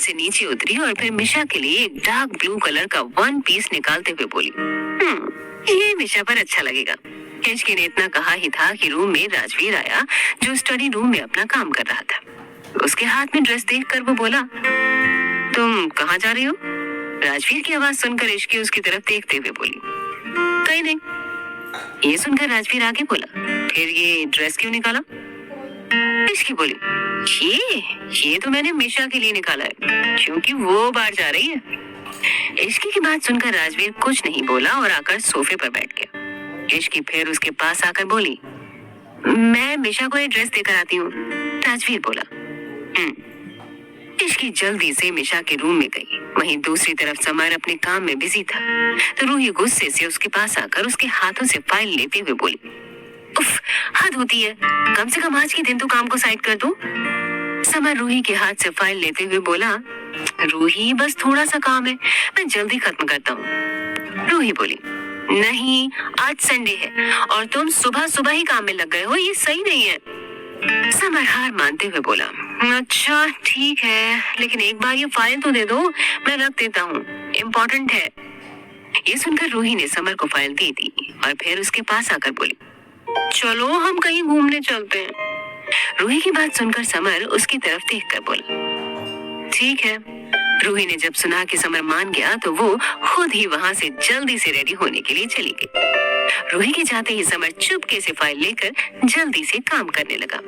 से नीचे उतरी और फिर मिशा के लिए एक डार्क ब्लू कलर का वन पीस निकालते हुए बोली, ये मिशा पर अच्छा लगेगा। हिचकी ने इतना कहा ही था कि रूम में राजवीर आया, जो स्टडी रूम में अपना काम कर रहा था। उसके हाथ में ड्रेस देखकर वो बोला, तुम कहाँ जा रही हो? राजवीर की आवाज सुनकर इश्की उसकी तरफ देखते हुए बोली, कहीं नहीं। ये सुनकर राजवीर आगे बोला, फिर ये ड्रेस क्यों निकाला? इश्की बोली, ये तो मैंने मिशा के लिए निकाला है, क्योंकि वो बाहर जा रही है। इश्की की बात सुनकर राजवीर कुछ नहीं बोला और आकर सोफे पर बैठ गया। इश्की फिर उसके पास आकर बोली, मैं मिशा को ये ड्रेस देकर आती हूँ। राजवीर बोला, इश्की जल्दी से मिशा के रूम में गई। वहीं दूसरी तरफ समर अपने काम में बिजी था, तो रूही गुस्से से उसके पास आकर उसके हाथों से फाइल लेते हुए बोली, उफ, हद होती है, कम से कम आज के दिन तो काम को साइड कर दो। समर रूही के हाथ से फाइल लेते हुए बोला, रूही बस थोड़ा सा काम है, मैं जल्दी खत्म करता हूँ। रूही बोली, नहीं, आज संडे है और तुम सुबह सुबह ही काम में लग गए हो, ये सही नहीं है। समर हार मानते हुए बोला, अच्छा ठीक है, लेकिन एक बार ये फाइल तो दे दो, मैं रख देता हूँ, इम्पोर्टेंट है। ये सुनकर रूही ने समर को फाइल दे दी और फिर उसके पास आकर बोली, चलो हम कहीं घूमने चलते हैं। रूही की बात सुनकर समर उसकी तरफ देखकर बोला, ठीक है। रूही ने जब सुना कि समर मान गया तो वो खुद ही वहां से जल्दी से रेडी होने के लिए चली गई। रूही के जाते ही समर चुपके से फाइल लेकर जल्दी से काम करने लगा,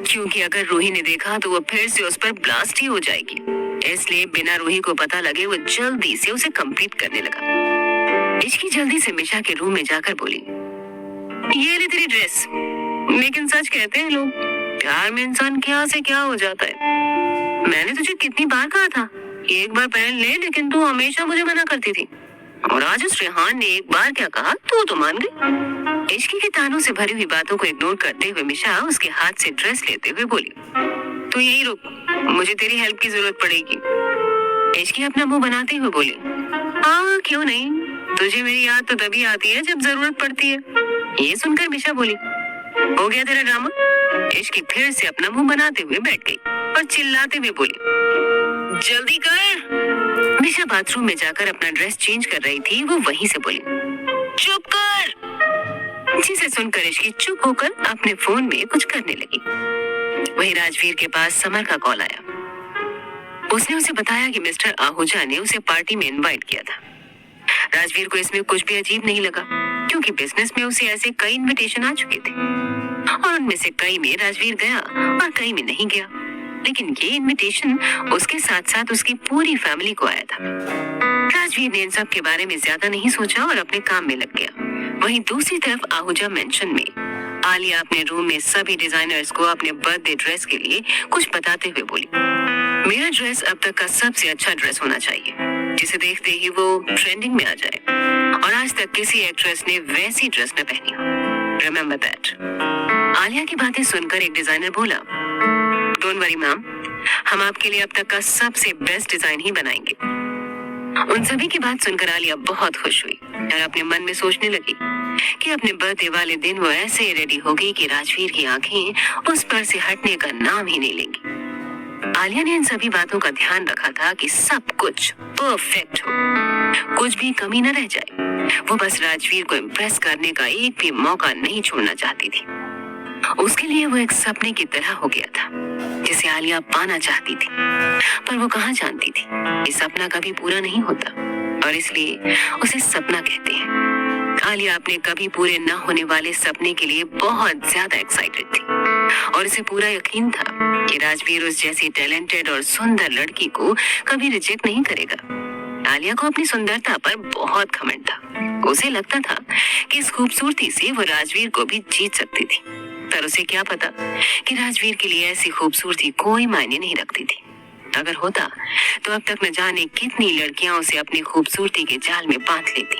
क्योंकि अगर रूही ने देखा तो वो फिर से उस पर ब्लास्ट ही हो जाएगी। इसलिए बिना रूही को पता लगे वो जल्दी से उसे कंप्लीट करने लगा। इश्की जल्दी से मिशा के रूम में जाकर बोली, ये ले तेरी ड्रेस। लेकिन सच कहते हैं लोग, प्यार में इंसान क्या से क्या हो जाता है। मैंने तुझे कितनी बार कहा था कि एक बार पहन ले, लेकिन तू हमेशा मुझे मना करती थी। और आज उस रेहान ने एक बार क्या कहा तो मान गई। इश्की के तानों से भरी हुई बातों को इग्नोर करते हुए मिशा उसके हाथ से ड्रेस लेते हुए बोली, तू यही रुक, मुझे तेरी हेल्प की जरूरत पड़ेगी। इश्की अपना मुंह बनाते हुए बोली, हाँ क्यों नहीं, तुझे मेरी याद तो तभी आती है जब जरूरत पड़ती है। ये सुनकर मिशा बोली, हो गया तेरा ड्रामा। इश्की फिर से अपना मुंह बनाते हुए बैठ गई और चिल्लाते हुए बोली, जल्दी कर। मिशा बाथरूम में जाकर अपना ड्रेस चेंज कर रही थी, वो वहीं से बोली, चुप कर। जिसे सुनकर इश्की चुप होकर अपने फोन में कुछ करने लगी। वहीं राजवीर के पास समर का कॉल आया। उसने उसे बताया कि मिस्टर आहूजा ने उसे पार्टी में इनवाइट किया था। राजवीर को इसमें कुछ भी अजीब नहीं लगा, क्योंकि बिजनेस में उसे ऐसे कई इनविटेशन आ चुके थे और उनमें से कई में राजवीर गया और कई में नहीं गया। लेकिन ये इनविटेशन उसके साथ साथ उसकी पूरी फैमिली को आया था। राजवीर ने इन सब के बारे में ज्यादा नहीं सोचा और अपने काम में लग गया। वहीं दूसरी तरफ आहूजा मेंशन में आलिया अपने रूम में सभी डिजाइनर्स को अपने बर्थडे ड्रेस के लिए कुछ बताते हुए बोली, मेरा ड्रेस अब तक का सबसे अच्छा ड्रेस होना चाहिए, जिसे देखते ही वो ट्रेंडिंग में आ जाए और आज तक किसी एक्ट्रेस ने वैसी ड्रेस न पहनी हो। Remember that. आलिया की बातें सुनकर एक डिजाइनर बोला, डोंट वरी मैम, हम आपके लिए अब तक का सबसे बेस्ट डिजाइन ही बनाएंगे। उन सभी की बात सुनकर आलिया बहुत खुश हुई और अपने मन में सोचने लगी कि अपने बर्थडे वाले दिन वो ऐसे रेडी हो गई कि राजवीर की आंखें उस पर से हटने का नाम ही नहीं लेंगी। आलिया ने इन सभी बातों का ध्यान रखा था कि सब कुछ परफेक्ट हो, कुछ भी कमी न रह जाए। वो बस राजवीर को इम्प्रेस करने का एक भी मौका नहीं छोड़ना चाहती थी। उसके लिए वो एक सपने की तरह हो गया था, जिसे आलिया पाना चाहती थी, पर वो कहाँ जानती थी कि सपना कभी पूरा नहीं होता और इसलिए उसे सपना कहते हैं। आलिया अपने कभी पूरे न होने वाले सपने के लिए बहुत ज्यादा एक्साइटेड थी और उसे पूरा यकीन था कि राजवीर उस जैसी टैलेंटेड और सुंदर लड़की को कभी रिजेक्ट नहीं करेगा। आलिया को अपनी सुंदरता पर बहुत घमंड था। उसे लगता था कि इस खूबसूरती से वो राजवीर को भी जीत सकती थी, पर उसे क्या पता कि राजवीर के लिए ऐसी खूबसूरती कोई मायने नहीं रखती थी। अगर होता तो अब तक न जाने कितनी लड़कियां उसे अपनी खूबसूरती के जाल में बांध लेती।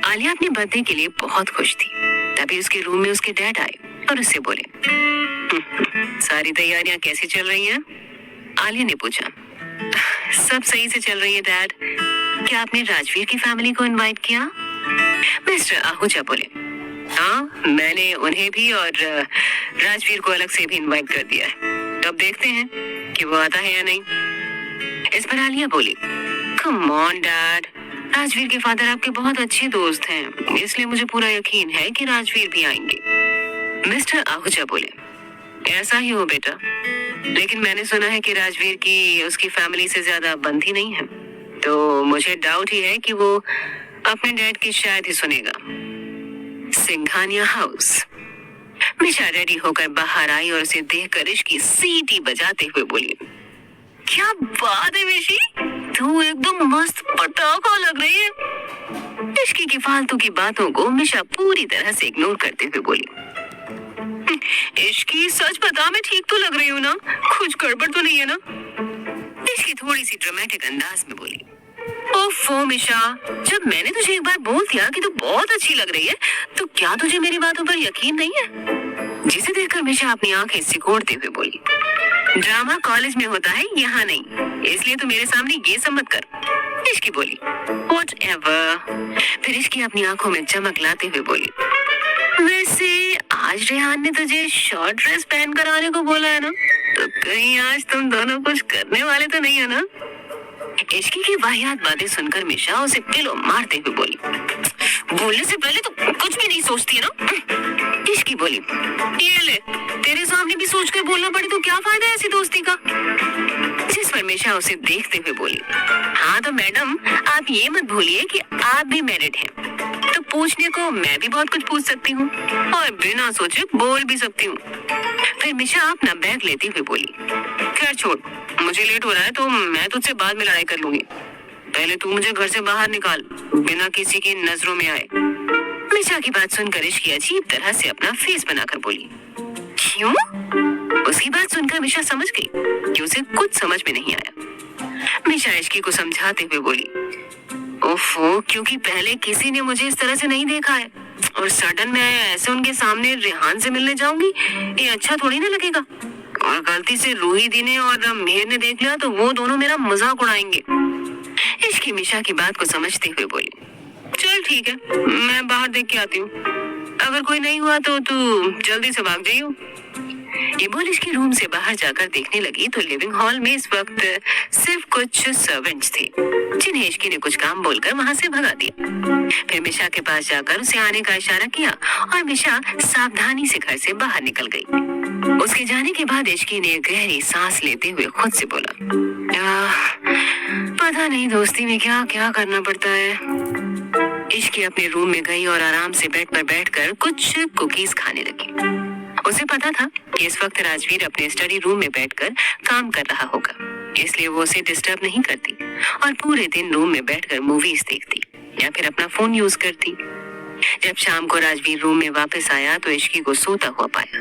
आलिया अपने बर्थडे के लिए बहुत खुश थी। तभी उसके रूम में उसके डैड आए और उससे बोले, सारी तैयारियां कैसी चल रही हैं? आलिया ने पूछा। सब सही से चल रही है डैड। क्या आपने राजवीर की फैमिली को इनवाइट किया? मिस्टर आहूजा बोले, हाँ, मैंने उन्हें भी और राजवीर को अलग से भी इनवाइट कर दिया है। तो अब देखते हैं कि वो आता है या नहीं। इस पर आलिया बोली, कम ऑन डैड, राजवीर के फादर आपके बहुत अच्छे दोस्त हैं, इसलिए मुझे पूरा यकीन है कि राजवीर भी आएंगे। मिस्टर आहूजा बोले, ऐसा ही हो बेटा, लेकिन मैंने सुना है कि राजवीर की उसकी फैमिली से ज्यादा बनती नहीं है, तो मुझे डाउट ही है कि वो अपने डैड की शायद ही सुनेगा। सिंघानिया हाउस। मिशा रेडी होकर बाहर आई और उसे देखकर इश्की सीटी बजाते हुए बोली, क्या बात है मिशी, तू एकदम मस्त पटाखा लग रही है। इश्की की फालतू की बातों को मिशा पूरी तरह से इग्नोर करते हुए बोली, इश्की सच बता, मैं ठीक तो लग रही हूँ ना, कुछ गड़बड़ तो नहीं है ना? इश्की थोड़ी सी ड्रामेटिक अंदाज में बोली, ओफो मिशा, जब मैंने तुझे एक बार बोल दिया कि तू बहुत अच्छी लग रही है, तो क्या तुझे मेरी बातों पर यकीन नहीं है? जिसे देखकर मिशा अपनी आंखें सिकोड़ते हुए बोली, ड्रामा कॉलेज में होता है, यहाँ नहीं, इसलिए तू मेरे सामने ये सब मत कर। इश्की बोली, व्हाटएवर। फिर इश्की अपनी आंखों में चमक लाते हुए बोली, वैसे आज रेहान ने तुझे शॉर्ट ड्रेस पहन कर आने को बोला है ना, तो कहीं आज तुम दोनों कुछ करने वाले तो नहीं है ना? इश्की की वाहियात बातें सुनकर मिशा उसे पिलो मारते हुए बोली, बोलने से पहले तो कुछ भी नहीं सोचती है ना? इश्की बोली, ये ले, तेरे सामने भी सोच कर बोलना पड़े तो क्या फायदा है ऐसी दोस्ती का? जिस पर मिशा उसे देखते हुए बोली, हाँ तो मैडम, आप ये मत भूलिए कि आप भी मैरिड हैं, तो पूछने को मैं भी बहुत कुछ पूछ सकती हूँ और बिना सोचे बोल भी सकती हूँ। फिर मिशा अपना बैग लेती हुई बोली, खैर छोड़, मुझे लेट हो रहा है तो मैं तुझसे बाद में लड़ाई कर लूंगी, पहले तू मुझे घर से बाहर निकाल, बिना किसी की नजरों में आए। मिशा की बात सुनकर इश्की अजीब तरह से अपना फेस बनाकर बोली, क्यों? उसकी बात सुनकर मिशा समझ गई कि उसे कुछ समझ में नहीं आया। मिशा इश्की को समझाते हुए बोली, ओफो, क्योंकि पहले किसी ने मुझे इस तरह से नहीं देखा है और सडन मैं ऐसे उनके सामने रेहान से मिलने जाऊंगी, ये अच्छा थोड़ी ना लगेगा, और गलती से रूही दी ने और मेहर ने देख लिया तो वो दोनों मेरा मजाक उड़ाएंगे। इश्की मिशा की बात को समझते हुए बोली, चल ठीक है, मैं बाहर देख के आती हूँ, अगर कोई नहीं हुआ तो तू जल्दी से भाग जाइयो। ये बोल इसके रूम से बाहर जाकर देखने लगी तो लिविंग हॉल में इस वक्त सिर्फ कुछ सर्वेंट्स थे, जिन्हें इश्की ने कुछ काम बोलकर वहां से भगा दिया। फिर मिशा के पास जाकर उसे आने का इशारा किया और मिशा सावधानी से घर से बाहर निकल गई। उसके जाने के बाद इश्की ने गहरी सांस लेते हुए खुद से बोला, पता नहीं दोस्ती में क्या क्या करना पड़ता है। इश्की अपने रूम में गई और आराम से बेड पर बैठकर कुछ कुकीज खाने लगी। उसे पता था कि इस वक्त राजवीर अपने स्टडी रूम में बैठकर काम कर रहा होगा, इसलिए वो उसे डिस्टर्ब नहीं करती और पूरे दिन रूम में बैठकर मूवीज देखती या फिर अपना फोन यूज करती। जब शाम को राजवीर रूम में वापस आया तो इश्की को सोता हुआ पाया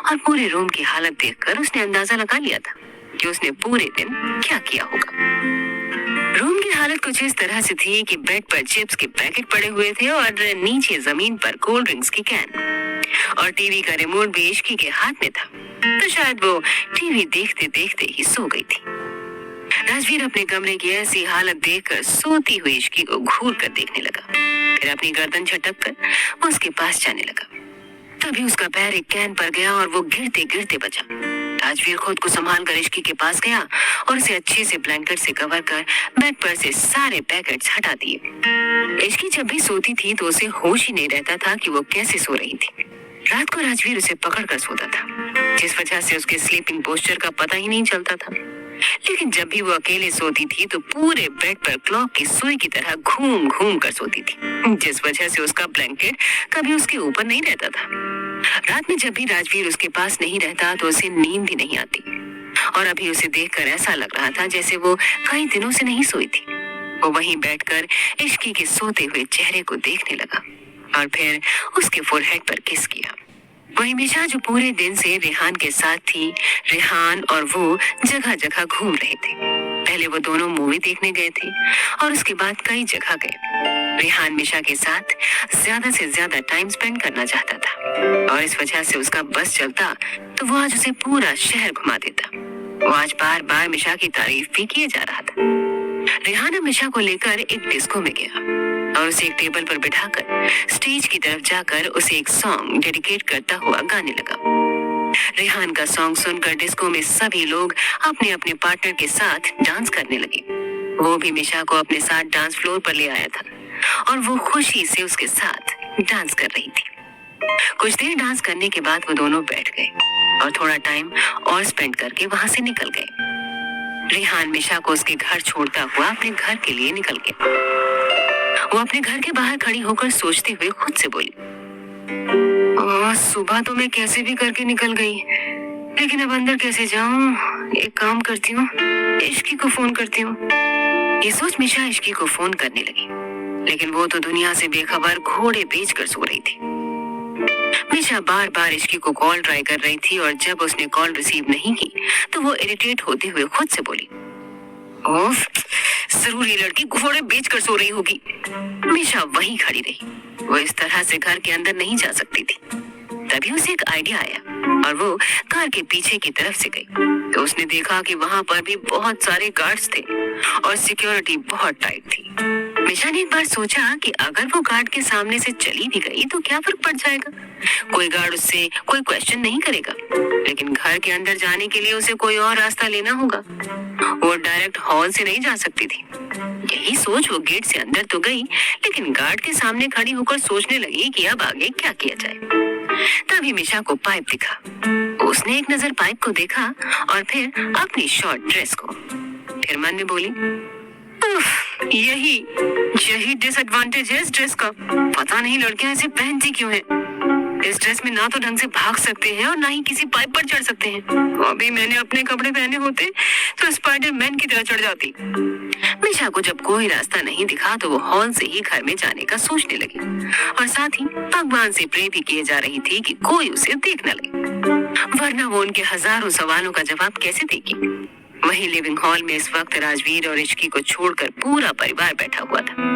और पूरे रूम की हालत देखकर उसने अंदाजा लगा लिया था कि उसने पूरे दिन क्या किया होगा। रूम की हालत कुछ इस तरह से थी कि बेड पर चिप्स के पैकेट पड़े हुए थे और नीचे जमीन पर कोल्ड ड्रिंक्स की कैन, और टीवी का रिमोट भी इश्की के हाथ में था, तो शायद वो टीवी देखते देखते ही सो गई थी। राजवीर अपने कमरे की ऐसी हालत देखकर सोती हुई इश्की को घूर कर देखने लगा, फिर अपनी गर्दन झटक कर वो उसके पास जाने लगा। तभी उसका पैर एक कैन पर गया और वो गिरते गिरते बचा। राजवीर खुद को संभाल कर इश्की के पास गया और उसे अच्छे से ब्लैंकेट से कवर कर बेड पर से सारे पैकेट्स हटा दिए। इश्की जब भी सोती थी तो उसे होश ही नहीं रहता था कि वो कैसे सो रही थी। रात को राजवीर उसे पकड़ कर सोता था, जिस वजह से उसके स्लीपिंग पोस्चर का पता ही नहीं चलता था। लेकिन जब भी वो अकेले सोती थी तो पूरे बेड पर क्लॉक की सुई की तरह घूम घूम कर सोती थी, जिस वजह से उसका ब्लैंकेट कभी उसके ऊपर नहीं रहता था। रात में जब भी राजवीर उसके पास नहीं रहता तो उसे नींद भी नहीं आती, और अभी उसे देखकर ऐसा लग रहा था जैसे वो कई दिनों से नहीं सोई थी। वो वहीं बैठकर इश्की के सोते हुए चेहरे को देखने लगा और फिर उसके फोरहेड पर किस किया। वही मिशा जो पूरे दिन से रेहान के साथ थी, रेहान और वो जगह जगह घूम रहे थे। पहले वो दोनों मूवी देखने गए थे और उसके बाद कई जगह गए। रेहान मिशा के साथ ज्यादा से ज्यादा टाइम स्पेंड करना चाहता था और इस वजह से उसका बस चलता तो वो आज उसे पूरा शहर घुमा देता। वो आज बार बार मिशा की तारीफ भी किए जा रहा था। रेहान मिशा को लेकर एक डिस्को में गया और उसे एक टेबल पर बिठाकर स्टेज की तरफ जाकर उसे एक सॉन्ग डेडिकेट करता हुआ गाने लगा। रेहान का सॉन्ग सुनकर डिस्को में सभी लोग अपने अपने पार्टनर के साथ डांस करने लगे। वो भी मिशा को अपने साथ डांस फ्लोर पर ले आया था और वो खुशी से उसके साथ डांस कर रही थी। कुछ देर डांस करने के बाद वो दोनों बैठ गए और थोड़ा टाइम और स्पेंड करके वहां से निकल गए। रेहान मिशा को उसके घर छोड़ता हुआ अपने घर के लिए निकल गया। वो अपने घर के बाहर खड़ी होकर सोचते हुए खुद से बोली, सुबह तो मैं कैसे भी करके निकल गई, लेकिन अब अंदर कैसे जाऊं? एक काम करती हूँ, इश्की को फोन करती हूँ। ये सोच मिशा इश्की को फोन करने लगी, लेकिन वो तो दुनिया से बेखबर घोड़े बेचकर सो रही थी। मिशा बार बार इश्की को कॉल ट्राई कर रही थी और जब उसने कॉल रिसीव नहीं की तो वो इरिटेट होते हुए खुद से बोली, ओफ, जरूर ये लड़की घोड़े बेचकर सो रही होगी। मिशा वहीं खड़ी रही। वो इस तरह से घर के अंदर नहीं जा सकती थी। तभी उसे एक आइडिया आया और वो कार के पीछे की तरफ से गई तो उसने देखा कि वहां पर भी बहुत सारे गार्ड्स थे और सिक्योरिटी बहुत टाइट थी। मिशा ने एक बार सोचा कि अगर वो गार्ड के सामने से चली भी गई तो क्या फर्क पड़ जाएगा, कोई गार्ड उससे कोई क्वेश्चन नहीं करेगा। लेकिन घर के अंदर जाने के लिए उसे कोई और रास्ता लेना होगा। वो डायरेक्ट हॉल से नहीं जा सकती थी। यही सोच वो गेट से अंदर तो गई, लेकिन गार्ड के सामने खड़ी होकर सोचने लगी कि अब आगे क्या किया जाए। तभी मिशा को पाइप दिखा। उसने एक नजर पाइप को देखा और फिर अपनी शॉर्ट ड्रेस को। फिर मन में बोली, यही डिसएडवांटेज है इस ड्रेस का। पता नहीं लड़कियां इसे पहनती क्यों है। इस ड्रेस में ना तो ढंग से भाग सकते हैं और ना ही किसी पाइप पर चढ़ सकते हैं। अभी मैंने अपने कपड़े पहने होते तो स्पाइडरमैन की तरह चढ़ जाती। मिशा को जब कोई रास्ता नहीं दिखा तो वो हॉल से ही घर में जाने का सोचने लगी और साथ ही भगवान से प्रे भी किए जा रही थी कि कोई उसे देख न ले, वरना वो उनके हजारों सवालों का जवाब कैसे देगी। वहीं लिविंग हॉल में इस वक्त राजवीर और इश्की को छोड़कर पूरा परिवार बैठा हुआ था।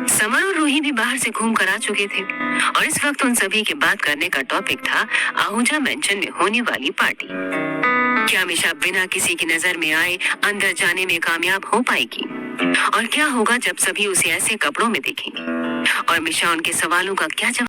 समर और रूही भी बाहर से घूम कर आ चुके थे और इस वक्त उन सभी के बात करने का टॉपिक था आहूजा मेंशन में होने वाली पार्टी। क्या मिशा बिना किसी की नजर में आए अंदर जाने में कामयाब हो पाएगी और क्या होगा जब सभी उसे ऐसे कपड़ों में देखेंगे और मिशा उनके सवालों का क्या जवाब